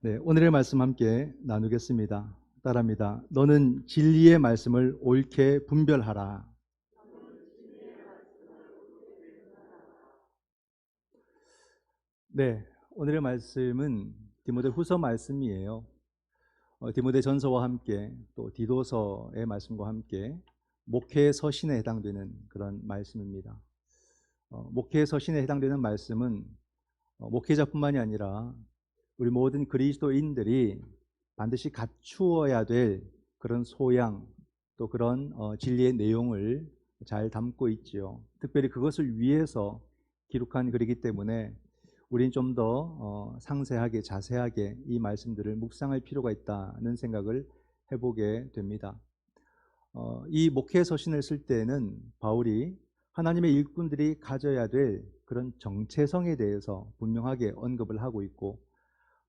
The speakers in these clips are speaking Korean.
네, 오늘의 말씀 함께 나누겠습니다. 따라합니다. 너는 진리의 말씀을 옳게 분별하라. 네, 오늘의 말씀은 디모데후서 말씀이에요. 디모데 전서와 함께 또 디도서의 말씀과 함께 목회 서신에 해당되는 그런 말씀입니다. 목회 서신에 해당되는 말씀은 목회자뿐만이 아니라 우리 모든 그리스도인들이 반드시 갖추어야 될 그런 소양, 또 그런 진리의 내용을 잘 담고 있지요. 특별히 그것을 위해서 기록한 글이기 때문에 우리는 좀 더 상세하게 자세하게 이 말씀들을 묵상할 필요가 있다는 생각을 해보게 됩니다. 이 목회 서신을 쓸 때는 바울이 하나님의 일꾼들이 가져야 될 그런 정체성에 대해서 분명하게 언급을 하고 있고,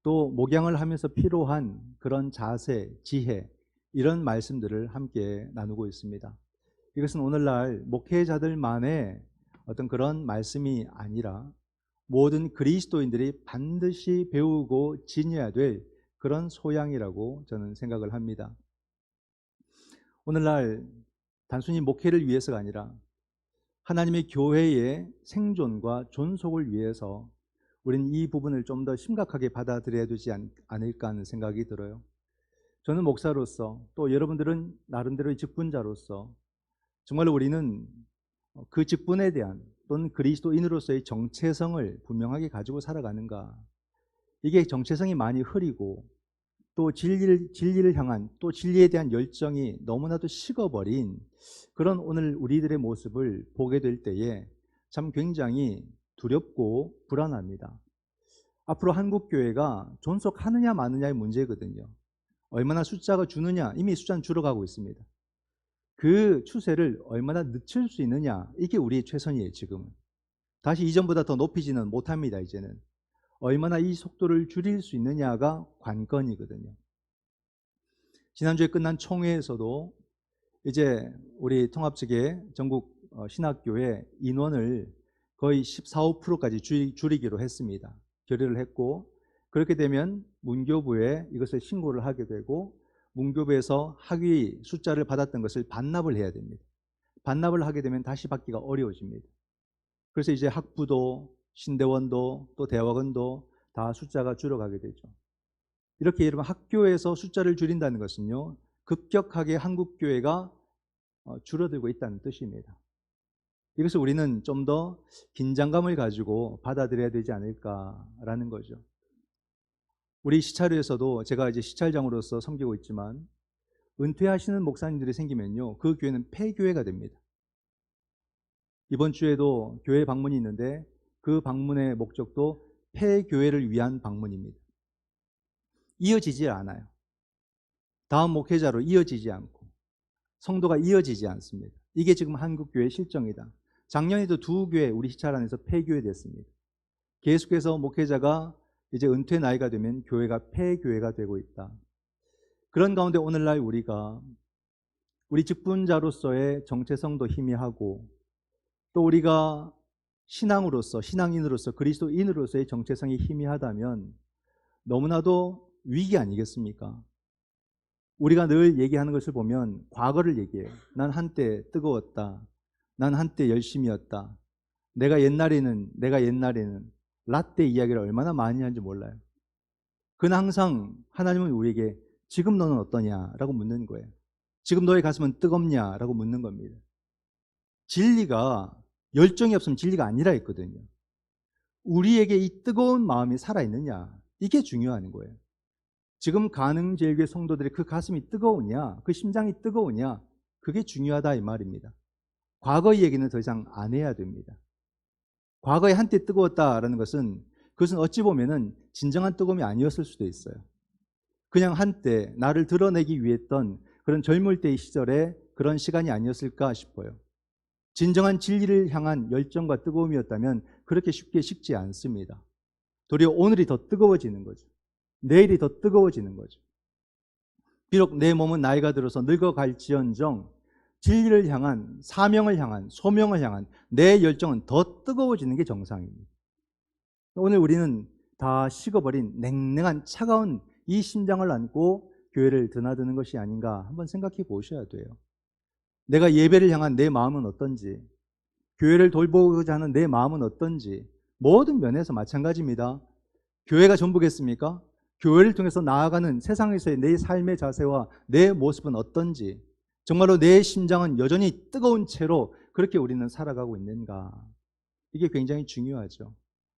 또 목양을 하면서 필요한 그런 자세, 지혜, 이런 말씀들을 함께 나누고 있습니다. 이것은 오늘날 목회자들만의 어떤 그런 말씀이 아니라 모든 그리스도인들이 반드시 배우고 지녀야 될 그런 소양이라고 저는 생각을 합니다. 오늘날 단순히 목회를 위해서가 아니라 하나님의 교회의 생존과 존속을 위해서 우리는 이 부분을 좀 더 심각하게 받아들여야 되지 않을까 하는 생각이 들어요. 저는 목사로서, 또 여러분들은 나름대로의 직분자로서 정말로 우리는 그 직분에 대한 또는 그리스도인으로서의 정체성을 분명하게 가지고 살아가는가. 이게 정체성이 많이 흐리고 또 진리를 향한, 또 진리에 대한 열정이 너무나도 식어버린 그런 오늘 우리들의 모습을 보게 될 때에 참 굉장히 두렵고 불안합니다. 앞으로 한국교회가 존속하느냐 마느냐의 문제거든요. 얼마나 숫자가 주느냐, 이미 숫자는 줄어가고 있습니다. 그 추세를 얼마나 늦출 수 있느냐, 이게 우리의 최선이에요. 지금은 다시 이전보다 더 높이지는 못합니다. 이제는 얼마나 이 속도를 줄일 수 있느냐가 관건이거든요. 지난주에 끝난 총회에서도 이제 우리 통합 측의 전국 신학교회 인원을 거의 14, 5%까지 줄이기로 했습니다. 결의를 했고, 그렇게 되면 문교부에 이것을 신고를 하게 되고, 문교부에서 학위 숫자를 받았던 것을 반납을 해야 됩니다. 반납을 하게 되면 다시 받기가 어려워집니다. 그래서 이제 학부도, 신대원도, 또 대학원도 다 숫자가 줄어가게 되죠. 이렇게 여러분, 학교에서 숫자를 줄인다는 것은요, 급격하게 한국교회가 줄어들고 있다는 뜻입니다. 이것을 우리는 좀 더 긴장감을 가지고 받아들여야 되지 않을까라는 거죠. 우리 시찰에서도 제가 이제 시찰장으로서 섬기고 있지만, 은퇴하시는 목사님들이 생기면요, 그 교회는 폐교회가 됩니다. 이번 주에도 교회 방문이 있는데 그 방문의 목적도 폐교회를 위한 방문입니다. 이어지지 않아요. 다음 목회자로 이어지지 않고 성도가 이어지지 않습니다. 이게 지금 한국교회 실정이다. 작년에도 두 교회 우리 시찰 안에서 폐교회 됐습니다. 계속해서 목회자가 이제 은퇴 나이가 되면 교회가 폐교회가 되고 있다. 그런 가운데 오늘날 우리가 우리 직분자로서의 정체성도 희미하고, 또 우리가 신앙으로서, 신앙인으로서, 그리스도인으로서의 정체성이 희미하다면 너무나도 위기 아니겠습니까? 우리가 늘 얘기하는 것을 보면 과거를 얘기해요. 난 한때 뜨거웠다. 난 한때 열심이었다. 내가 옛날에는 라떼 이야기를 얼마나 많이 하는지 몰라요. 그러나 항상 하나님은 우리에게 지금 너는 어떠냐라고 묻는 거예요. 지금 너의 가슴은 뜨겁냐라고 묻는 겁니다. 진리가, 열정이 없으면 진리가 아니라 했거든요. 우리에게 이 뜨거운 마음이 살아있느냐, 이게 중요한 거예요. 지금 가능제일교회 성도들의 그 가슴이 뜨거우냐, 그 심장이 뜨거우냐, 그게 중요하다 이 말입니다. 과거의 얘기는 더 이상 안 해야 됩니다. 과거에 한때 뜨거웠다라는 것은, 그것은 어찌 보면은 진정한 뜨거움이 아니었을 수도 있어요. 그냥 한때 나를 드러내기 위해 했던 그런 젊을 때의 시절에 그런 시간이 아니었을까 싶어요. 진정한 진리를 향한 열정과 뜨거움이었다면 그렇게 쉽게 식지 않습니다. 도리어 오늘이 더 뜨거워지는 거죠. 내일이 더 뜨거워지는 거죠. 비록 내 몸은 나이가 들어서 늙어갈지언정 진리를 향한, 사명을 향한, 소명을 향한 내 열정은 더 뜨거워지는 게 정상입니다. 오늘 우리는 다 식어버린 냉랭한 차가운 이 심장을 안고 교회를 드나드는 것이 아닌가 한번 생각해 보셔야 돼요. 내가 예배를 향한 내 마음은 어떤지, 교회를 돌보고자 하는 내 마음은 어떤지, 모든 면에서 마찬가지입니다. 교회가 전부겠습니까? 교회를 통해서 나아가는 세상에서의 내 삶의 자세와 내 모습은 어떤지, 정말로 내 심장은 여전히 뜨거운 채로 그렇게 우리는 살아가고 있는가, 이게 굉장히 중요하죠.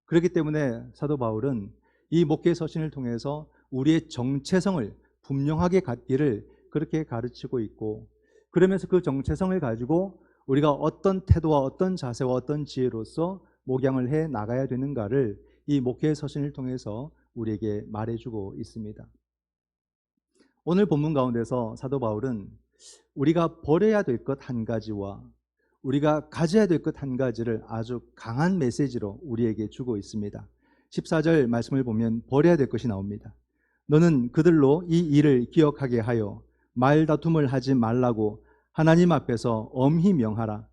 그렇기 때문에 사도 바울은 이 목회 서신을 통해서 우리의 정체성을 분명하게 갖기를 그렇게 가르치고 있고, 그러면서 그 정체성을 가지고 우리가 어떤 태도와 어떤 자세와 어떤 지혜로서 목양을 해 나가야 되는가를 이 목회 서신을 통해서 우리에게 말해주고 있습니다. 오늘 본문 가운데서 사도 바울은 우리가 버려야 될 것 한 가지와 우리가 가져야 될 것 한 가지를 아주 강한 메시지로 우리에게 주고 있습니다. 14절 말씀을 보면 버려야 될 것이 나옵니다. 너는 그들로 이 일을 기억하게 하여 말다툼을 하지 말라고 하나님 앞에서 엄히 명하라.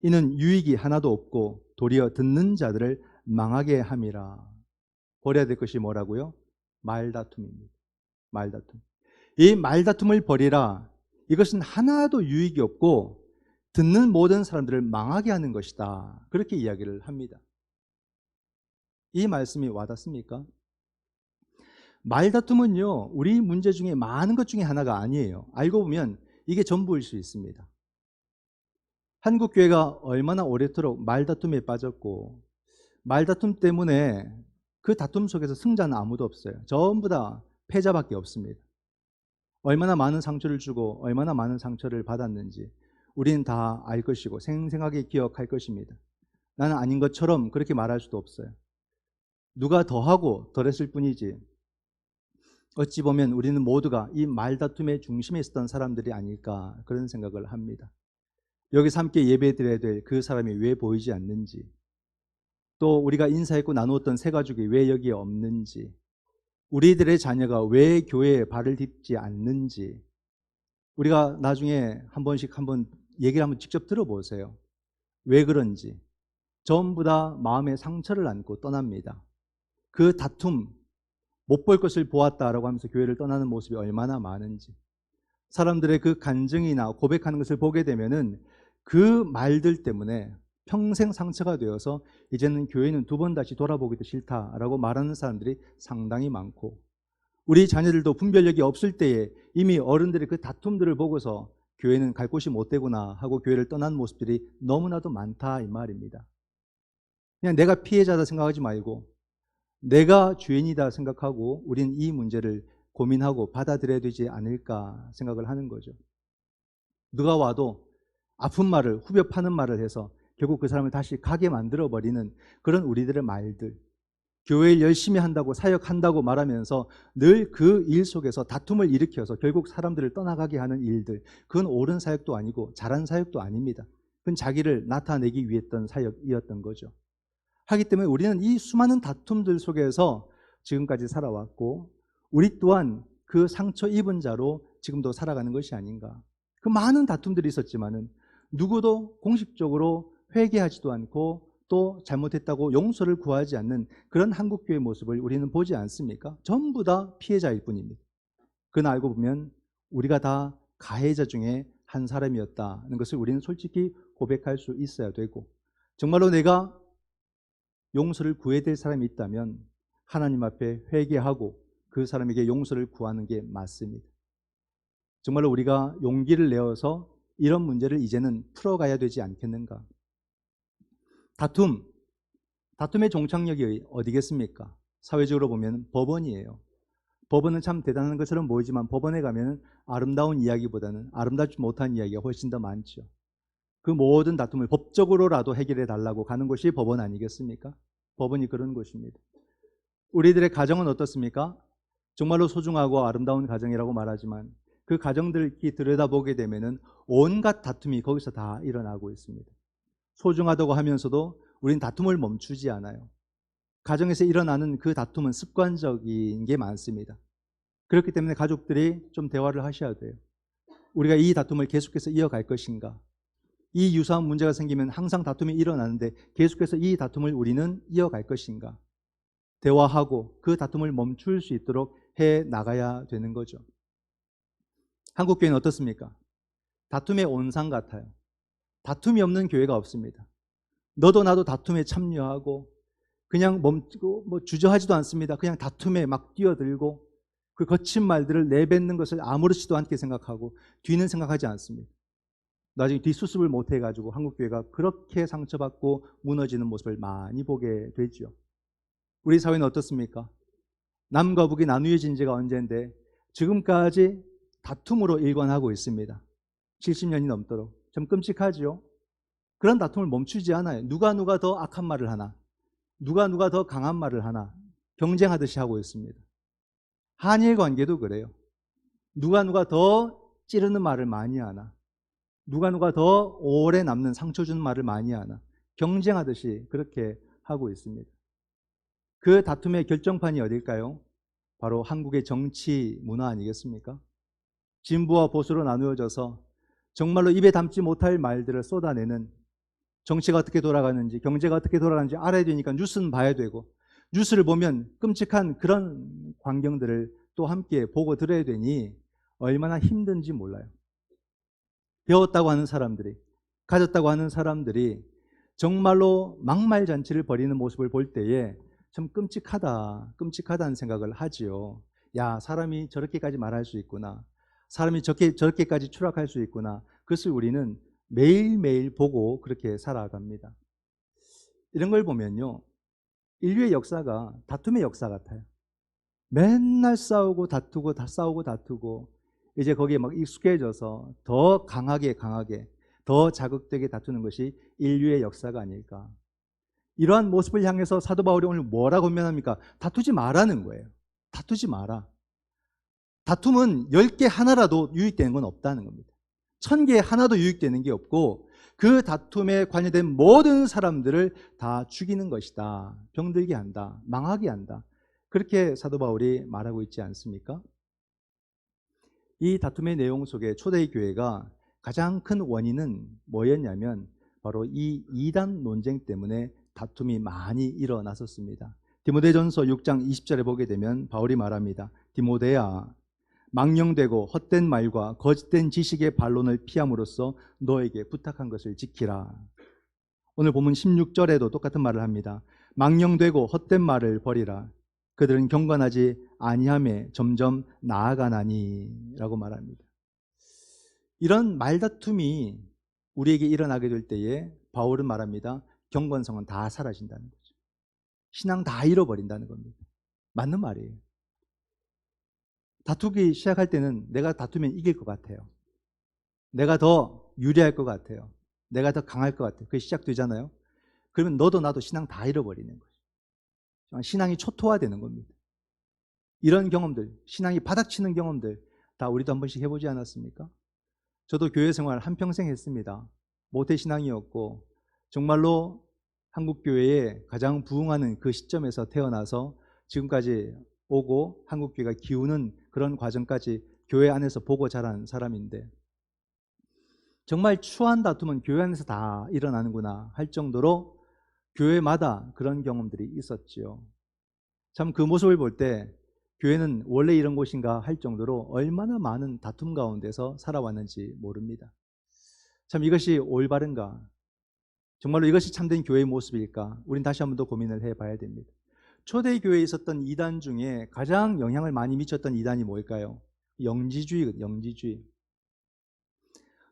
이는 유익이 하나도 없고 도리어 듣는 자들을 망하게 함이라. 버려야 될 것이 뭐라고요? 말다툼입니다. 말다툼. 이 말다툼을 버리라. 이것은 하나도 유익이 없고 듣는 모든 사람들을 망하게 하는 것이다. 그렇게 이야기를 합니다. 이 말씀이 와닿습니까? 말다툼은요, 우리 문제 중에 많은 것 중에 하나가 아니에요. 알고 보면 이게 전부일 수 있습니다. 한국 교회가 얼마나 오래도록 말다툼에 빠졌고, 말다툼 때문에 그 다툼 속에서 승자는 아무도 없어요. 전부 다 패자밖에 없습니다. 얼마나 많은 상처를 주고 얼마나 많은 상처를 받았는지 우리는 다 알 것이고 생생하게 기억할 것입니다. 나는 아닌 것처럼 그렇게 말할 수도 없어요. 누가 더하고 덜했을 뿐이지 어찌 보면 우리는 모두가 이 말다툼의 중심에 있었던 사람들이 아닐까, 그런 생각을 합니다. 여기서 함께 예배드려야 될 그 사람이 왜 보이지 않는지, 또 우리가 인사했고 나누었던 새 가족이 왜 여기에 없는지, 우리들의 자녀가 왜 교회에 발을 딛지 않는지, 우리가 나중에 한 번씩 한번 얘기를 한번 직접 들어보세요. 왜 그런지. 전부 다 마음의 상처를 안고 떠납니다. 그 다툼, 못 볼 것을 보았다라고 하면서 교회를 떠나는 모습이 얼마나 많은지, 사람들의 그 간증이나 고백하는 것을 보게 되면은 그 말들 때문에 평생 상처가 되어서 이제는 교회는 두 번 다시 돌아보기도 싫다라고 말하는 사람들이 상당히 많고, 우리 자녀들도 분별력이 없을 때에 이미 어른들의 그 다툼들을 보고서 교회는 갈 곳이 못 되구나 하고 교회를 떠난 모습들이 너무나도 많다, 이 말입니다. 그냥 내가 피해자다 생각하지 말고 내가 죄인이다 생각하고 우린 이 문제를 고민하고 받아들여야 되지 않을까 생각을 하는 거죠. 누가 와도 아픈 말을, 후벼 파는 말을 해서 결국 그 사람을 다시 가게 만들어버리는 그런 우리들의 말들, 교회를 열심히 한다고 사역한다고 말하면서 늘 그 일 속에서 다툼을 일으켜서 결국 사람들을 떠나가게 하는 일들, 그건 옳은 사역도 아니고 잘한 사역도 아닙니다. 그건 자기를 나타내기 위해 했던 사역이었던 거죠. 하기 때문에 우리는 이 수많은 다툼들 속에서 지금까지 살아왔고, 우리 또한 그 상처 입은 자로 지금도 살아가는 것이 아닌가. 그 많은 다툼들이 있었지만은 누구도 공식적으로 회개하지도 않고 또 잘못했다고 용서를 구하지 않는 그런 한국교회 모습을 우리는 보지 않습니까? 전부 다 피해자일 뿐입니다. 그건 알고 보면 우리가 다 가해자 중에 한 사람이었다는 것을 우리는 솔직히 고백할 수 있어야 되고, 정말로 내가 용서를 구해야 될 사람이 있다면 하나님 앞에 회개하고 그 사람에게 용서를 구하는 게 맞습니다. 정말로 우리가 용기를 내어서 이런 문제를 이제는 풀어가야 되지 않겠는가. 다툼의 종착역이 어디겠습니까? 사회적으로 보면 법원이에요. 법원은 참 대단한 것처럼 보이지만 법원에 가면 아름다운 이야기보다는 아름답지 못한 이야기가 훨씬 더 많죠. 그 모든 다툼을 법적으로라도 해결해 달라고 가는 곳이 법원 아니겠습니까? 법원이 그런 곳입니다. 우리들의 가정은 어떻습니까? 정말로 소중하고 아름다운 가정이라고 말하지만 그 가정들을 들여다보게 되면은 온갖 다툼이 거기서 다 일어나고 있습니다. 소중하다고 하면서도 우리는 다툼을 멈추지 않아요. 가정에서 일어나는 그 다툼은 습관적인 게 많습니다. 그렇기 때문에 가족들이 좀 대화를 하셔야 돼요. 우리가 이 다툼을 계속해서 이어갈 것인가? 이 유사한 문제가 생기면 항상 다툼이 일어나는데 계속해서 이 다툼을 우리는 이어갈 것인가? 대화하고 그 다툼을 멈출 수 있도록 해 나가야 되는 거죠. 한국 교회는 어떻습니까? 다툼의 온상 같아요. 다툼이 없는 교회가 없습니다. 너도 나도 다툼에 참여하고 그냥 멈추고 주저하지도 않습니다. 그냥 다툼에 막 뛰어들고 그 거친 말들을 내뱉는 것을 아무렇지도 않게 생각하고 뒤는 생각하지 않습니다. 나중에 뒷수습을 못 해가지고 한국교회가 그렇게 상처받고 무너지는 모습을 많이 보게 되죠. 우리 사회는 어떻습니까? 남과 북이 나누어진 지가 언젠데 지금까지 다툼으로 일관하고 있습니다. 70년이 넘도록. 좀 끔찍하죠? 그런 다툼을 멈추지 않아요. 누가 더 악한 말을 하나, 누가 더 강한 말을 하나 경쟁하듯이 하고 있습니다. 한일 관계도 그래요. 누가 더 찌르는 말을 많이 하나, 누가 더 오래 남는 상처 주는 말을 많이 하나 경쟁하듯이 그렇게 하고 있습니다. 그 다툼의 결정판이 어딜까요? 바로 한국의 정치 문화 아니겠습니까? 진보와 보수로 나누어져서 정말로 입에 담지 못할 말들을 쏟아내는, 정치가 어떻게 돌아가는지, 경제가 어떻게 돌아가는지 알아야 되니까 뉴스는 봐야 되고, 뉴스를 보면 끔찍한 그런 광경들을 또 함께 보고 들어야 되니 얼마나 힘든지 몰라요. 배웠다고 하는 사람들이, 가졌다고 하는 사람들이 정말로 막말잔치를 벌이는 모습을 볼 때에 참 끔찍하다는 생각을 하지요. 야, 사람이 저렇게까지 말할 수 있구나. 사람이 저렇게까지 추락할 수 있구나. 그것을 우리는 매일매일 보고 그렇게 살아갑니다. 이런 걸 보면요, 인류의 역사가 다툼의 역사 같아요. 맨날 싸우고 다투고 이제 거기에 막 익숙해져서 더 강하게 더 자극되게 다투는 것이 인류의 역사가 아닐까. 이러한 모습을 향해서 사도 바울이 오늘 뭐라고 권면합니까? 다투지 말라는 거예요. 다투지 마라. 다툼은 10개 하나라도 유익되는 건 없다는 겁니다. 1000개 하나도 유익되는 게 없고 그 다툼에 관여된 모든 사람들을 다 죽이는 것이다. 병들게 한다. 망하게 한다. 그렇게 사도 바울이 말하고 있지 않습니까? 이 다툼의 내용 속에 초대교회가 가장 큰 원인은 뭐였냐면 바로 이 이단 논쟁 때문에 다툼이 많이 일어났었습니다. 디모데전서 6장 20절에 보게 되면 바울이 말합니다. 디모데야, 망령되고 헛된 말과 거짓된 지식의 반론을 피함으로써 너에게 부탁한 것을 지키라. 오늘 본문 16절에도 똑같은 말을 합니다. 망령되고 헛된 말을 버리라. 그들은 경건하지 아니함에 점점 나아가나니 라고 말합니다. 이런 말다툼이 우리에게 일어나게 될 때에 바울은 말합니다. 경건성은 다 사라진다는 거죠. 신앙 다 잃어버린다는 겁니다. 맞는 말이에요. 다투기 시작할 때는 내가 다투면 이길 것 같아요. 내가 더 유리할 것 같아요. 내가 더 강할 것 같아요. 그게 시작되잖아요. 그러면 너도 나도 신앙 다 잃어버리는 거죠. 신앙이 초토화되는 겁니다. 이런 경험들, 신앙이 바닥치는 경험들 다 우리도 한 번씩 해보지 않았습니까? 저도 교회 생활 한평생 했습니다. 모태신앙이었고 정말로 한국교회에 가장 부흥하는 그 시점에서 태어나서 지금까지 오고 한국교회가 기우는 그런 과정까지 교회 안에서 보고 자란 사람인데 정말 추한 다툼은 교회 안에서 다 일어나는구나 할 정도로 교회마다 그런 경험들이 있었지요. 참 그 모습을 볼 때 교회는 원래 이런 곳인가 할 정도로 얼마나 많은 다툼 가운데서 살아왔는지 모릅니다. 참 이것이 올바른가? 정말로 이것이 참된 교회의 모습일까? 우린 다시 한번 더 고민을 해봐야 됩니다. 초대교회에 있었던 이단 중에 가장 영향을 많이 미쳤던 이단이 뭘까요? 영지주의.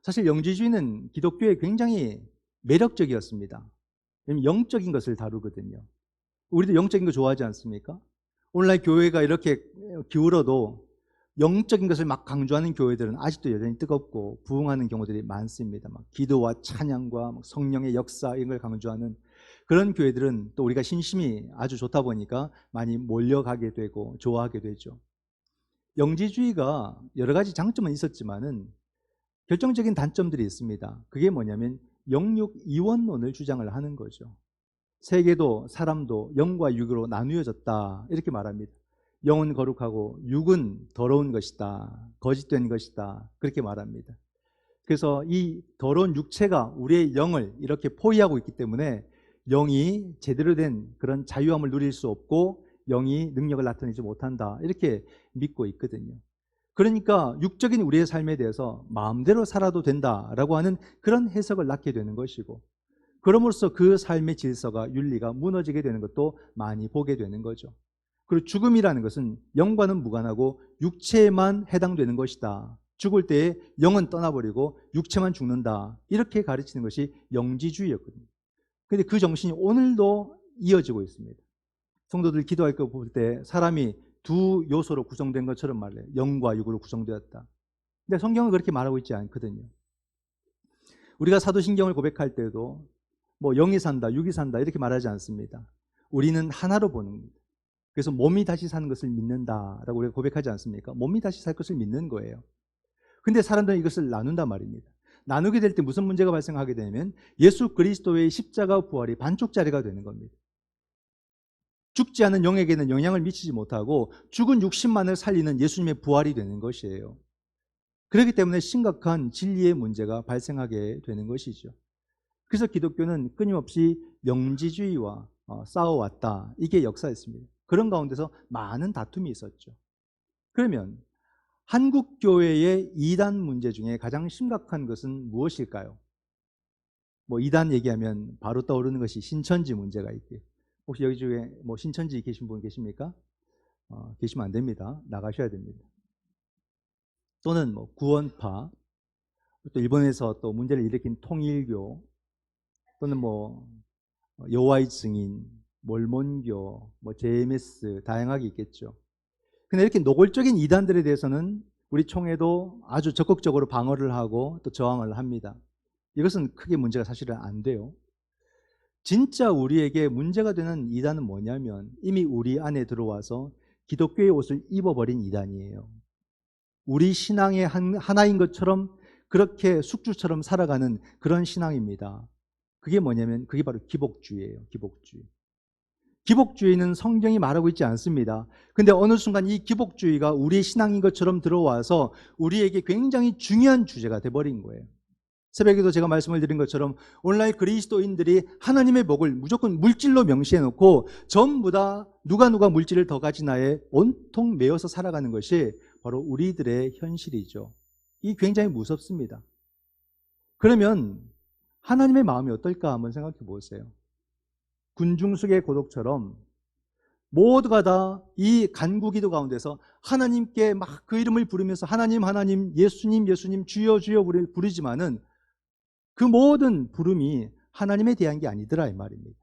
사실 영지주의는 기독교에 굉장히 매력적이었습니다. 왜냐하면 영적인 것을 다루거든요. 우리도 영적인 거 좋아하지 않습니까? 오늘날 교회가 이렇게 기울어도 영적인 것을 막 강조하는 교회들은 아직도 여전히 뜨겁고 부흥하는 경우들이 많습니다. 막 기도와 찬양과 성령의 역사 이런 걸 강조하는 그런 교회들은 또 우리가 신심이 아주 좋다 보니까 많이 몰려가게 되고 좋아하게 되죠. 영지주의가 여러 가지 장점은 있었지만은 결정적인 단점들이 있습니다. 그게 뭐냐면 영육 이원론을 주장을 하는 거죠. 세계도 사람도 영과 육으로 나누어졌다 이렇게 말합니다. 영은 거룩하고 육은 더러운 것이다, 거짓된 것이다 그렇게 말합니다. 그래서 이 더러운 육체가 우리의 영을 이렇게 포위하고 있기 때문에 영이 제대로 된 그런 자유함을 누릴 수 없고 영이 능력을 나타내지 못한다. 이렇게 믿고 있거든요. 그러니까 육적인 우리의 삶에 대해서 마음대로 살아도 된다라고 하는 그런 해석을 낳게 되는 것이고, 그럼으로써 그 삶의 질서가, 윤리가 무너지게 되는 것도 많이 보게 되는 거죠. 그리고 죽음이라는 것은 영과는 무관하고 육체에만 해당되는 것이다. 죽을 때에 영은 떠나버리고 육체만 죽는다. 이렇게 가르치는 것이 영지주의였거든요. 그런데 그 정신이 오늘도 이어지고 있습니다. 성도들 기도할 거 볼 때 사람이 두 요소로 구성된 것처럼 말해요. 영과 육으로 구성되었다. 근데 성경은 그렇게 말하고 있지 않거든요. 우리가 사도신경을 고백할 때도 뭐 영이 산다, 육이 산다 이렇게 말하지 않습니다. 우리는 하나로 보는 겁니다. 그래서 몸이 다시 사는 것을 믿는다라고 우리가 고백하지 않습니까? 몸이 다시 살 것을 믿는 거예요. 근데 사람들은 이것을 나눈단 말입니다. 나누게 될 때 무슨 문제가 발생하게 되냐면 예수 그리스도의 십자가 부활이 반쪽짜리가 되는 겁니다. 죽지 않은 영에게는 영향을 미치지 못하고 죽은 육신만을 살리는 예수님의 부활이 되는 것이에요. 그렇기 때문에 심각한 진리의 문제가 발생하게 되는 것이죠. 그래서 기독교는 끊임없이 영지주의와 싸워왔다. 이게 역사였습니다. 그런 가운데서 많은 다툼이 있었죠. 그러면 한국 교회의 이단 문제 중에 가장 심각한 것은 무엇일까요? 뭐 이단 얘기하면 바로 떠오르는 것이 신천지 문제가 있고요. 혹시 여기 중에 뭐 신천지 계신 분 계십니까? 계시면 안 됩니다. 나가셔야 됩니다. 또는 뭐 구원파, 또 일본에서 또 문제를 일으킨 통일교, 또는 뭐 여호와의 증인, 몰몬교, 뭐 JMS 다양하게 있겠죠. 근데 이렇게 노골적인 이단들에 대해서는 우리 총회도 아주 적극적으로 방어를 하고 또 저항을 합니다. 이것은 크게 문제가 사실은 안 돼요. 진짜 우리에게 문제가 되는 이단은 뭐냐면 이미 우리 안에 들어와서 기독교의 옷을 입어버린 이단이에요. 우리 신앙의 하나인 것처럼 그렇게 숙주처럼 살아가는 그런 신앙입니다. 그게 뭐냐면 그게 바로 기복주의예요. 기복주의. 기복주의는 성경이 말하고 있지 않습니다. 근데 어느 순간 이 기복주의가 우리의 신앙인 것처럼 들어와서 우리에게 굉장히 중요한 주제가 돼버린 거예요. 새벽에도 제가 말씀을 드린 것처럼 오늘날 그리스도인들이 하나님의 복을 무조건 물질로 명시해 놓고 전부 다 누가 물질을 더 가지나에 온통 매여서 살아가는 것이 바로 우리들의 현실이죠. 이 굉장히 무섭습니다. 그러면 하나님의 마음이 어떨까 한번 생각해 보세요. 군중숙의 고독처럼 모두가 다 이 간구기도 가운데서 하나님께 막 그 이름을 부르면서 하나님 하나님 예수님 예수님 주여 주여 부르지만은 그 모든 부름이 하나님에 대한 게 아니더라 이 말입니다.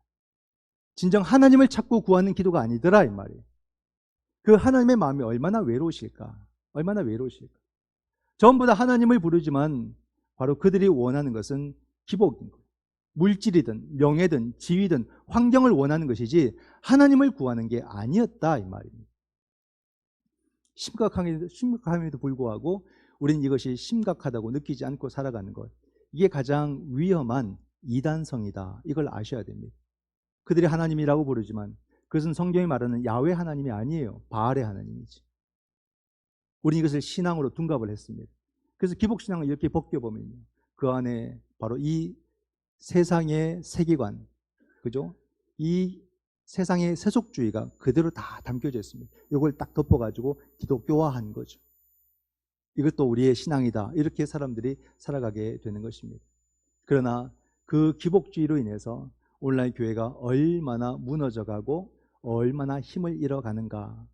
진정 하나님을 찾고 구하는 기도가 아니더라 이 말이에요. 그 하나님의 마음이 얼마나 외로우실까? 얼마나 외로우실까? 전부 다 하나님을 부르지만 바로 그들이 원하는 것은 기복인 거예요. 물질이든 명예든 지위든 환경을 원하는 것이지 하나님을 구하는 게 아니었다 이 말입니다. 심각함에도 불구하고 우리는 이것이 심각하다고 느끼지 않고 살아가는 것, 이게 가장 위험한 이단성이다. 이걸 아셔야 됩니다. 그들이 하나님이라고 부르지만 그것은 성경이 말하는 야훼 하나님이 아니에요. 바알의 하나님이지. 우리는 이것을 신앙으로 둔갑을 했습니다. 그래서 기복신앙을 이렇게 벗겨보면요, 그 안에 바로 이 세상의 세계관, 그죠? 이 세상의 세속주의가 그대로 다 담겨져 있습니다. 이걸 딱 덮어가지고 기독교화한 거죠. 이것도 우리의 신앙이다. 이렇게 사람들이 살아가게 되는 것입니다. 그러나 그 기복주의로 인해서 오늘날 교회가 얼마나 무너져가고 얼마나 힘을 잃어가는가.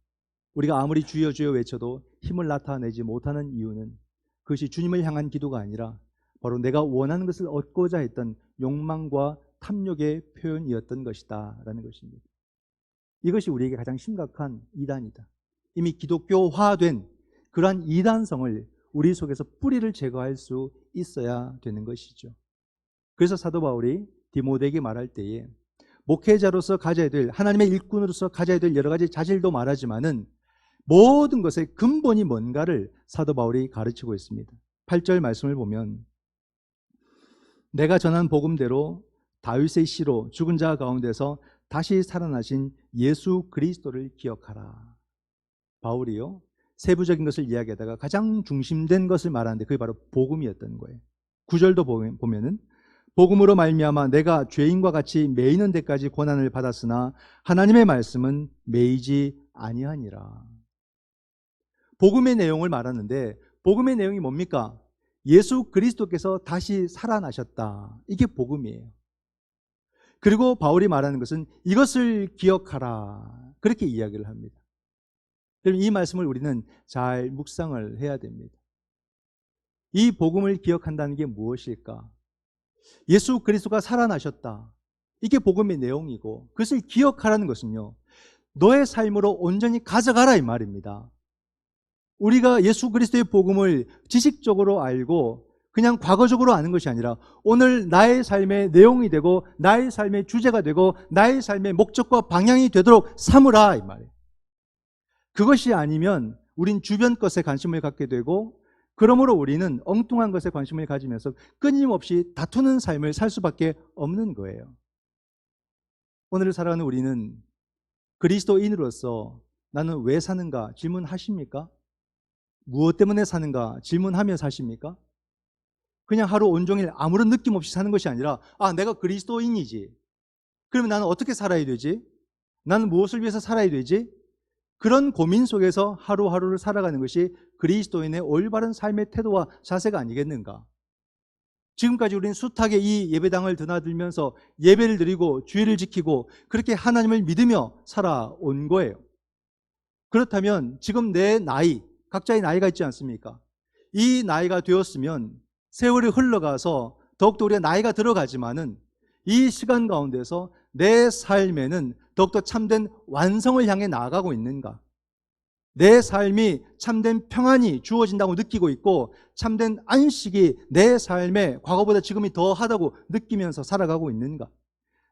우리가 아무리 주여 주여 외쳐도 힘을 나타내지 못하는 이유는 그것이 주님을 향한 기도가 아니라 바로 내가 원하는 것을 얻고자 했던 욕망과 탐욕의 표현이었던 것이다 라는 것입니다. 이것이 우리에게 가장 심각한 이단이다. 이미 기독교화된 그러한 이단성을 우리 속에서 뿌리를 제거할 수 있어야 되는 것이죠. 그래서 사도 바울이 디모데에게 말할 때에 목회자로서 가져야 될, 하나님의 일꾼으로서 가져야 될 여러 가지 자질도 말하지만은 모든 것의 근본이 뭔가를 사도 바울이 가르치고 있습니다. 8절 말씀을 보면 내가 전한 복음대로 다윗의 씨로 죽은 자 가운데서 다시 살아나신 예수 그리스도를 기억하라. 바울이요, 세부적인 것을 이야기하다가 가장 중심된 것을 말하는데 그게 바로 복음이었던 거예요. 9절도 보면은 복음으로 말미암아 내가 죄인과 같이 매이는 데까지 고난을 받았으나 하나님의 말씀은 매이지 아니하니라. 복음의 내용을 말하는데 복음의 내용이 뭡니까? 예수 그리스도께서 다시 살아나셨다. 이게 복음이에요. 그리고 바울이 말하는 것은 이것을 기억하라. 그렇게 이야기를 합니다. 이 말씀을 우리는 잘 묵상을 해야 됩니다. 이 복음을 기억한다는 게 무엇일까? 예수 그리스도가 살아나셨다. 이게 복음의 내용이고 그것을 기억하라는 것은요, 너의 삶으로 온전히 가져가라 이 말입니다. 우리가 예수 그리스도의 복음을 지식적으로 알고 그냥 과거적으로 아는 것이 아니라 오늘 나의 삶의 내용이 되고 나의 삶의 주제가 되고 나의 삶의 목적과 방향이 되도록 삼으라 이 말이에요. 그것이 아니면 우린 주변 것에 관심을 갖게 되고 그러므로 우리는 엉뚱한 것에 관심을 가지면서 끊임없이 다투는 삶을 살 수밖에 없는 거예요. 오늘을 살아가는 우리는 그리스도인으로서 나는 왜 사는가 질문하십니까? 무엇 때문에 사는가 질문하며 사십니까? 그냥 하루 온종일 아무런 느낌 없이 사는 것이 아니라 내가 그리스도인이지. 그러면 나는 어떻게 살아야 되지? 나는 무엇을 위해서 살아야 되지? 그런 고민 속에서 하루하루를 살아가는 것이 그리스도인의 올바른 삶의 태도와 자세가 아니겠는가? 지금까지 우리는 숱하게 이 예배당을 드나들면서 예배를 드리고 주의를 지키고 그렇게 하나님을 믿으며 살아온 거예요. 그렇다면 지금 내 나이, 각자의 나이가 있지 않습니까? 이 나이가 되었으면 세월이 흘러가서 더욱더 우리가 나이가 들어가지만은 이 시간 가운데서 내 삶에는 더욱더 참된 완성을 향해 나아가고 있는가? 내 삶이 참된 평안이 주어진다고 느끼고 있고 참된 안식이 내 삶에 과거보다 지금이 더하다고 느끼면서 살아가고 있는가?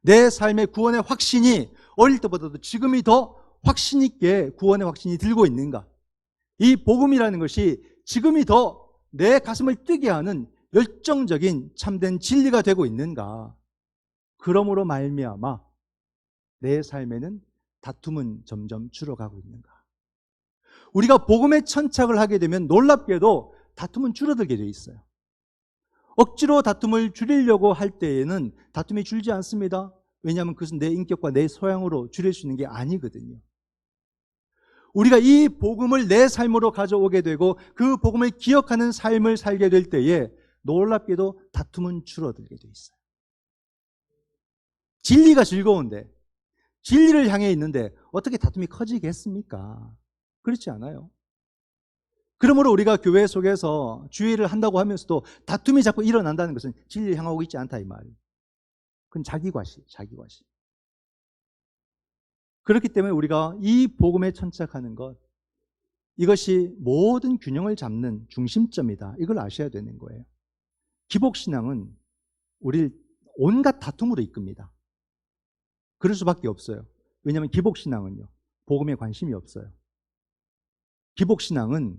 내 삶의 구원의 확신이 어릴 때보다도 지금이 더 확신 있게 구원의 확신이 들고 있는가? 이 복음이라는 것이 지금이 더 내 가슴을 뛰게 하는 열정적인 참된 진리가 되고 있는가? 그러므로 말미암아 내 삶에는 다툼은 점점 줄어가고 있는가? 우리가 복음에 천착을 하게 되면 놀랍게도 다툼은 줄어들게 돼 있어요. 억지로 다툼을 줄이려고 할 때에는 다툼이 줄지 않습니다. 왜냐하면 그것은 내 인격과 내 소양으로 줄일 수 있는 게 아니거든요. 우리가 이 복음을 내 삶으로 가져오게 되고 그 복음을 기억하는 삶을 살게 될 때에 놀랍게도 다툼은 줄어들게 돼 있어요. 진리가 즐거운데, 진리를 향해 있는데 어떻게 다툼이 커지겠습니까? 그렇지 않아요. 그러므로 우리가 교회 속에서 주의를 한다고 하면서도 다툼이 자꾸 일어난다는 것은 진리를 향하고 있지 않다 이 말이에요. 그건 자기과시. 그렇기 때문에 우리가 이 복음에 천착하는 것, 이것이 모든 균형을 잡는 중심점이다. 이걸 아셔야 되는 거예요. 기복신앙은 우리를 온갖 다툼으로 이끕니다. 그럴 수밖에 없어요. 왜냐하면 기복신앙은요, 복음에 관심이 없어요. 기복신앙은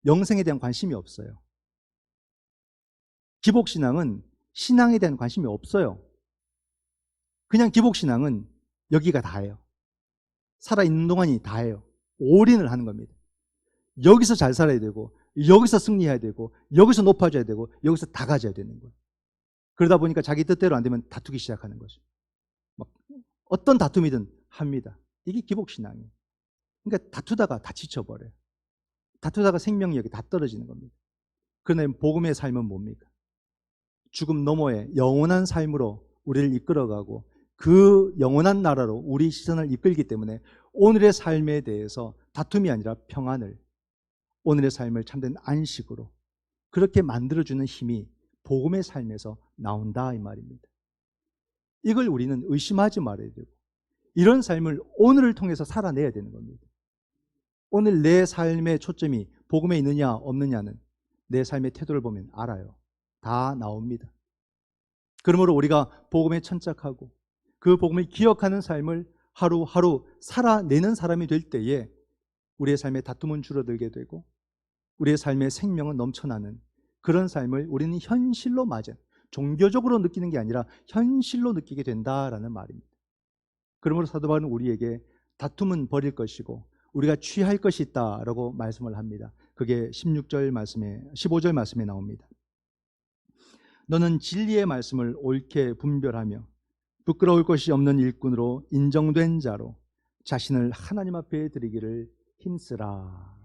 영생에 대한 관심이 없어요. 기복신앙은 신앙에 대한 관심이 없어요. 그냥 기복신앙은 여기가 다예요. 살아있는 동안이 다예요. 올인을 하는 겁니다. 여기서 잘 살아야 되고 여기서 승리해야 되고 여기서 높아져야 되고 여기서 다 가져야 되는 거예요. 그러다 보니까 자기 뜻대로 안 되면 다투기 시작하는 거죠. 막 어떤 다툼이든 합니다. 이게 기복신앙이에요. 그러니까 다투다가 다 지쳐버려요. 다투다가 생명력이 다 떨어지는 겁니다. 그러나 복음의 삶은 뭡니까? 죽음 너머의 영원한 삶으로 우리를 이끌어가고 그 영원한 나라로 우리 시선을 이끌기 때문에 오늘의 삶에 대해서 다툼이 아니라 평안을, 오늘의 삶을 참된 안식으로 그렇게 만들어주는 힘이 복음의 삶에서 나온다 이 말입니다. 이걸 우리는 의심하지 말아야 되고 이런 삶을 오늘을 통해서 살아내야 되는 겁니다. 오늘 내 삶의 초점이 복음에 있느냐 없느냐는 내 삶의 태도를 보면 알아요. 다 나옵니다. 그러므로 우리가 복음에 천착하고 그 복음을 기억하는 삶을 하루하루 살아내는 사람이 될 때에 우리의 삶의 다툼은 줄어들게 되고 우리의 삶의 생명은 넘쳐나는 그런 삶을 우리는 현실로 맞아 종교적으로 느끼는 게 아니라 현실로 느끼게 된다라는 말입니다. 그러므로 사도 바울은 우리에게 다툼은 버릴 것이고 우리가 취할 것이 있다라고 말씀을 합니다. 그게 15절 말씀에 나옵니다. 너는 진리의 말씀을 옳게 분별하며 부끄러울 것이 없는 일꾼으로 인정된 자로 자신을 하나님 앞에 드리기를 힘쓰라.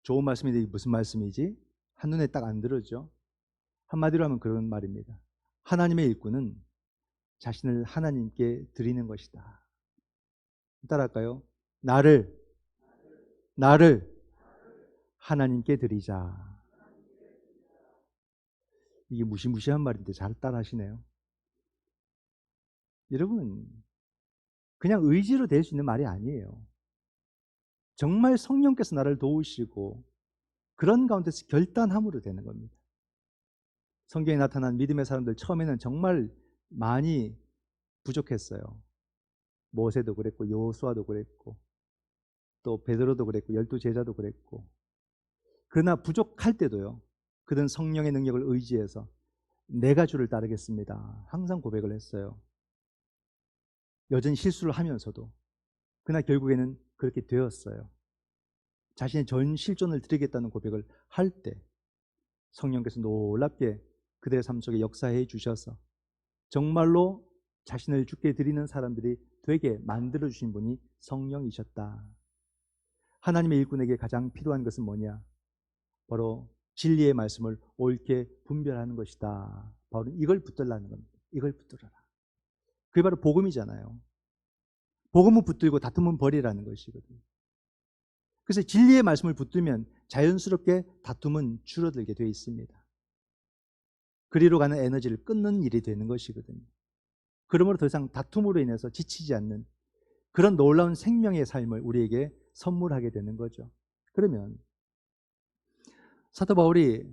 좋은 말씀인데 이게 무슨 말씀이지? 한눈에 딱 안 들어죠. 한마디로 하면 그런 말입니다. 하나님의 일꾼은 자신을 하나님께 드리는 것이다. 따라할까요? 나를 하나님께 드리자. 이게 무시무시한 말인데 잘 따라하시네요. 여러분, 그냥 의지로 될 수 있는 말이 아니에요. 정말 성령께서 나를 도우시고 그런 가운데서 결단함으로 되는 겁니다. 성경에 나타난 믿음의 사람들 처음에는 정말 많이 부족했어요. 모세도 그랬고 여호수아도 그랬고 또 베드로도 그랬고 12제자도 그랬고, 그러나 부족할 때도요, 그들은 성령의 능력을 의지해서 내가 주를 따르겠습니다 항상 고백을 했어요. 여전히 실수를 하면서도. 그러나 결국에는 그렇게 되었어요. 자신의 전 실존을 드리겠다는 고백을 할 때 성령께서 놀랍게 그들의 삶 속에 역사해 주셔서 정말로 자신을 주께 드리는 사람들이 되게 만들어 주신 분이 성령이셨다. 하나님의 일꾼에게 가장 필요한 것은 뭐냐? 바로 진리의 말씀을 옳게 분별하는 것이다. 바로 이걸 붙들라는 겁니다. 이걸 붙들어라. 그게 바로 복음이잖아요. 복음은 붙들고 다툼은 버리라는 것이거든요. 그래서 진리의 말씀을 붙들면 자연스럽게 다툼은 줄어들게 되어 있습니다. 그리로 가는 에너지를 끊는 일이 되는 것이거든요. 그러므로 더 이상 다툼으로 인해서 지치지 않는 그런 놀라운 생명의 삶을 우리에게 선물하게 되는 거죠. 그러면 사도 바울이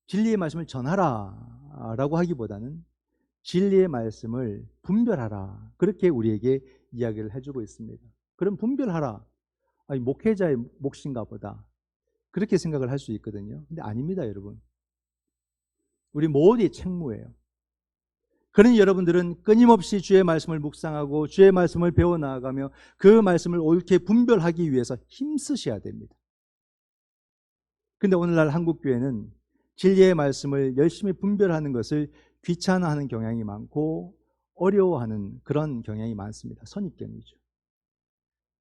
진리의 말씀을 전하라 라고 하기보다는 진리의 말씀을 분별하라, 그렇게 우리에게 이야기를 해주고 있습니다. 그럼 분별하라, 아니 목회자의 몫인가 보다, 그렇게 생각을 할 수 있거든요. 근데 아닙니다, 여러분. 우리 모두의 책무예요. 그러니 여러분들은 끊임없이 주의 말씀을 묵상하고 주의 말씀을 배워나가며 그 말씀을 옳게 분별하기 위해서 힘쓰셔야 됩니다. 근데 오늘날 한국교회는 진리의 말씀을 열심히 분별하는 것을 귀찮아하는 경향이 많고 어려워하는 그런 경향이 많습니다. 선입견이죠.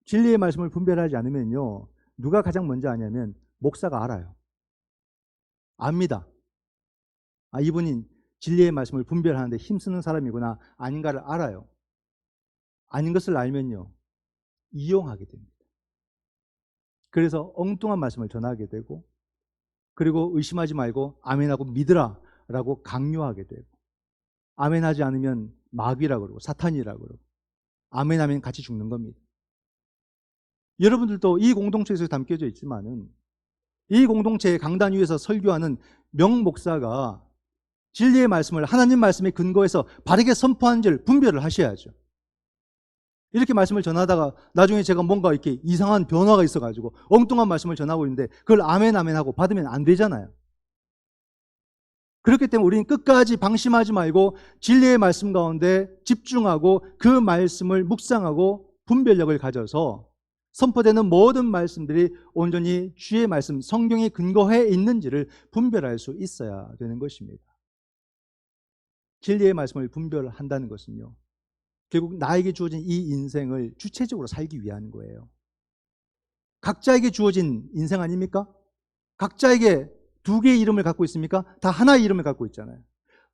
진리의 말씀을 분별하지 않으면요, 누가 가장 먼저 아냐면 목사가 알아요. 압니다. 아, 이분이 진리의 말씀을 분별하는데 힘쓰는 사람이구나 아닌가를 알아요. 아닌 것을 알면요, 이용하게 됩니다. 그래서 엉뚱한 말씀을 전하게 되고, 그리고 의심하지 말고 아멘하고 믿으라 라고 강요하게 되고, 아멘하지 않으면 마귀라고 그러고 사탄이라고 그러고, 아멘하면 같이 죽는 겁니다. 여러분들도 이 공동체에서 담겨져 있지만은 이 공동체의 강단 위에서 설교하는 명목사가 진리의 말씀을 하나님 말씀에 근거해서 바르게 선포하는지를 분별을 하셔야죠. 이렇게 말씀을 전하다가 나중에 제가 뭔가 이렇게 이상한 변화가 있어가지고 엉뚱한 말씀을 전하고 있는데 그걸 아멘 하고 받으면 안 되잖아요. 그렇기 때문에 우리는 끝까지 방심하지 말고 진리의 말씀 가운데 집중하고 그 말씀을 묵상하고 분별력을 가져서 선포되는 모든 말씀들이 온전히 주의 말씀, 성경에 근거해 있는지를 분별할 수 있어야 되는 것입니다. 진리의 말씀을 분별한다는 것은요, 결국 나에게 주어진 이 인생을 주체적으로 살기 위한 거예요. 각자에게 주어진 인생 아닙니까? 각자에게 두 개의 이름을 갖고 있습니까? 다 하나의 이름을 갖고 있잖아요.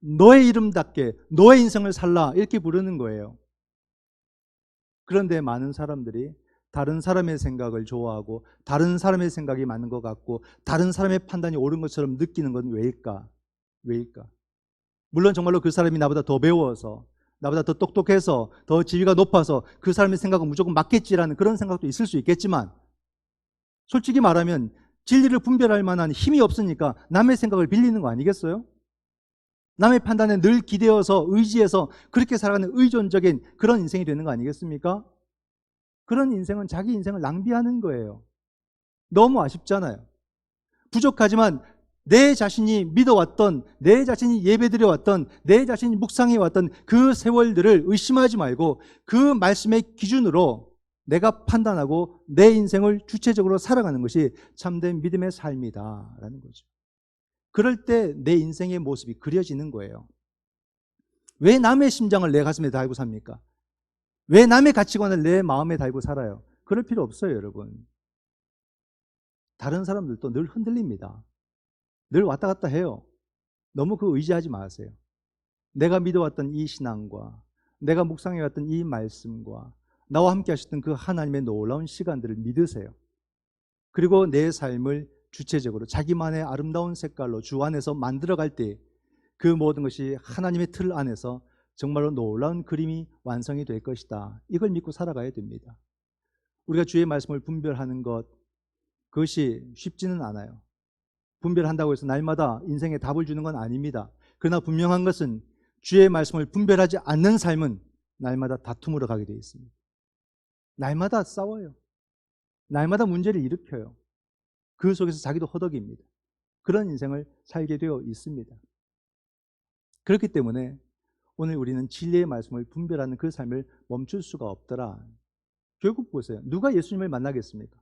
너의 이름답게 너의 인생을 살라, 이렇게 부르는 거예요. 그런데 많은 사람들이 다른 사람의 생각을 좋아하고 다른 사람의 생각이 맞는 것 같고 다른 사람의 판단이 옳은 것처럼 느끼는 건 왜일까? 물론 정말로 그 사람이 나보다 더 배워서, 나보다 더 똑똑해서, 더 지위가 높아서 그 사람의 생각은 무조건 맞겠지라는 그런 생각도 있을 수 있겠지만, 솔직히 말하면 진리를 분별할 만한 힘이 없으니까 남의 생각을 빌리는 거 아니겠어요? 남의 판단에 늘 기대어서 의지해서 그렇게 살아가는 의존적인 그런 인생이 되는 거 아니겠습니까? 그런 인생은 자기 인생을 낭비하는 거예요. 너무 아쉽잖아요. 부족하지만 내 자신이 믿어왔던, 내 자신이 예배드려왔던, 내 자신이 묵상해왔던 그 세월들을 의심하지 말고 그 말씀의 기준으로 내가 판단하고 내 인생을 주체적으로 살아가는 것이 참된 믿음의 삶이다라는 거죠. 그럴 때 내 인생의 모습이 그려지는 거예요. 왜 남의 심장을 내 가슴에 달고 삽니까? 왜 남의 가치관을 내 마음에 달고 살아요? 그럴 필요 없어요, 여러분. 다른 사람들도 늘 흔들립니다. 늘 왔다 갔다 해요. 너무 그 의지하지 마세요. 내가 믿어왔던 이 신앙과 내가 묵상해왔던 이 말씀과 나와 함께 하셨던 그 하나님의 놀라운 시간들을 믿으세요. 그리고 내 삶을 주체적으로 자기만의 아름다운 색깔로 주 안에서 만들어갈 때 그 모든 것이 하나님의 틀 안에서 정말로 놀라운 그림이 완성이 될 것이다. 이걸 믿고 살아가야 됩니다. 우리가 주의 말씀을 분별하는 것, 그것이 쉽지는 않아요. 분별한다고 해서 날마다 인생에 답을 주는 건 아닙니다. 그러나 분명한 것은 주의 말씀을 분별하지 않는 삶은 날마다 다툼으로 가게 되어 있습니다. 날마다 싸워요. 날마다 문제를 일으켜요. 그 속에서 자기도 허덕입니다. 그런 인생을 살게 되어 있습니다. 그렇기 때문에 오늘 우리는 진리의 말씀을 분별하는 그 삶을 멈출 수가 없더라. 결국 보세요. 누가 예수님을 만나겠습니까?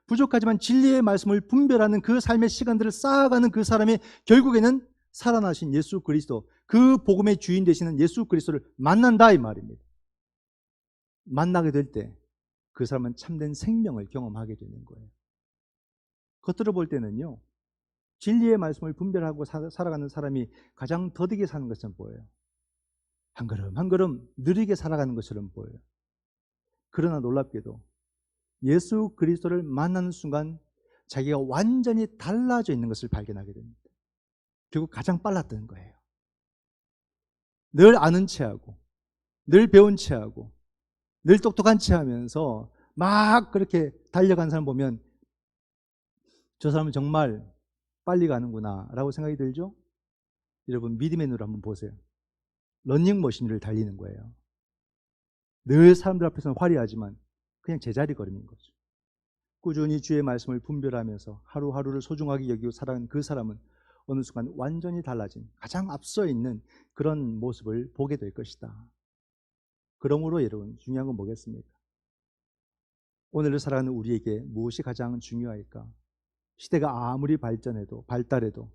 부족하지만 진리의 말씀을 분별하는 그 삶의 시간들을 쌓아가는 그 사람이 결국에는 살아나신 예수 그리스도, 그 복음의 주인 되시는 예수 그리스도를 만난다 이 말입니다. 만나게 될 때 그 사람은 참된 생명을 경험하게 되는 거예요. 겉으로 볼 때는요, 진리의 말씀을 분별하고 살아가는 사람이 가장 더디게 사는 것처럼 보여요. 한 걸음 한 걸음 느리게 살아가는 것처럼 보여요. 그러나 놀랍게도 예수 그리스도를 만나는 순간 자기가 완전히 달라져 있는 것을 발견하게 됩니다. 결국 가장 빨랐던 거예요. 늘 아는 체하고 늘 배운 체하고 늘 똑똑한 체하면서 막 그렇게 달려간 사람 보면 저 사람은 정말 빨리 가는구나 라고 생각이 들죠? 여러분 믿음의 눈으로 한번 보세요. 러닝머신을 달리는 거예요. 늘 사람들 앞에서는 화려하지만 그냥 제자리 걸음인 거죠. 꾸준히 주의 말씀을 분별하면서 하루하루를 소중하게 여기고 살아가는 그 사람은 어느 순간 완전히 달라진 가장 앞서 있는 그런 모습을 보게 될 것이다. 그러므로 여러분 중요한 건 뭐겠습니까? 오늘을 살아가는 우리에게 무엇이 가장 중요할까? 시대가 아무리 발달해도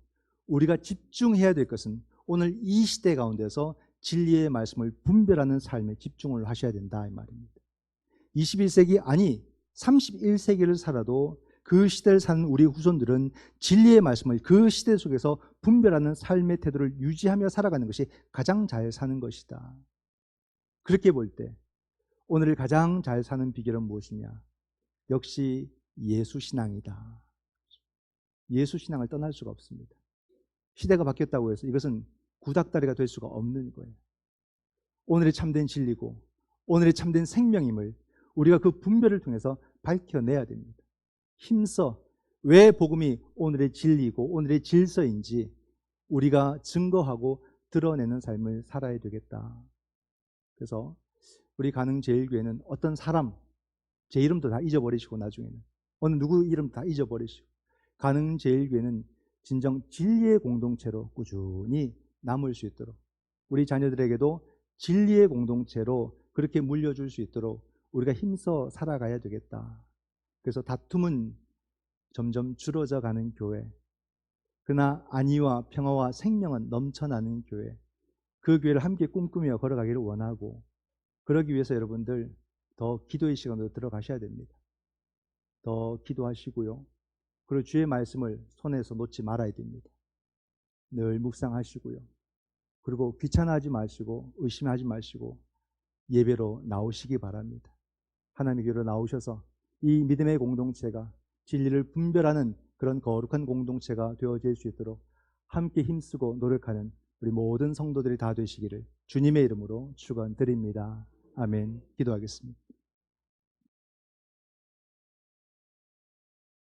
우리가 집중해야 될 것은 오늘 이 시대 가운데서 진리의 말씀을 분별하는 삶에 집중을 하셔야 된다 이 말입니다. 21세기 아니 31세기를 살아도 그 시대를 사는 우리 후손들은 진리의 말씀을 그 시대 속에서 분별하는 삶의 태도를 유지하며 살아가는 것이 가장 잘 사는 것이다. 그렇게 볼 때 오늘을 가장 잘 사는 비결은 무엇이냐? 역시 예수신앙이다. 예수신앙을 떠날 수가 없습니다. 시대가 바뀌었다고 해서 이것은 구닥다리가 될 수가 없는 거예요. 오늘의 참된 진리고 오늘의 참된 생명임을 우리가 그 분별을 통해서 밝혀내야 됩니다. 힘써 왜 복음이 오늘의 진리고 오늘의 질서인지 우리가 증거하고 드러내는 삶을 살아야 되겠다. 그래서 우리 가능제일교회는 어떤 사람 제 이름도 다 잊어버리시고 나중에는 어느 누구 이름 다 잊어버리시고 가능제일교회는 진정 진리의 공동체로 꾸준히 남을 수 있도록 우리 자녀들에게도 진리의 공동체로 그렇게 물려줄 수 있도록 우리가 힘써 살아가야 되겠다. 그래서 다툼은 점점 줄어져 가는 교회, 그러나 안위와 평화와 생명은 넘쳐나는 교회, 그 교회를 함께 꿈꾸며 걸어가기를 원하고 그러기 위해서 여러분들 더 기도의 시간으로 들어가셔야 됩니다. 더 기도하시고요. 그리고 주의 말씀을 손에서 놓지 말아야 됩니다. 늘 묵상하시고요. 그리고 귀찮아하지 마시고 의심하지 마시고 예배로 나오시기 바랍니다. 하나님의 교회로 나오셔서 이 믿음의 공동체가 진리를 분별하는 그런 거룩한 공동체가 되어질 수 있도록 함께 힘쓰고 노력하는 우리 모든 성도들이 다 되시기를 주님의 이름으로 축원드립니다. 아멘. 기도하겠습니다.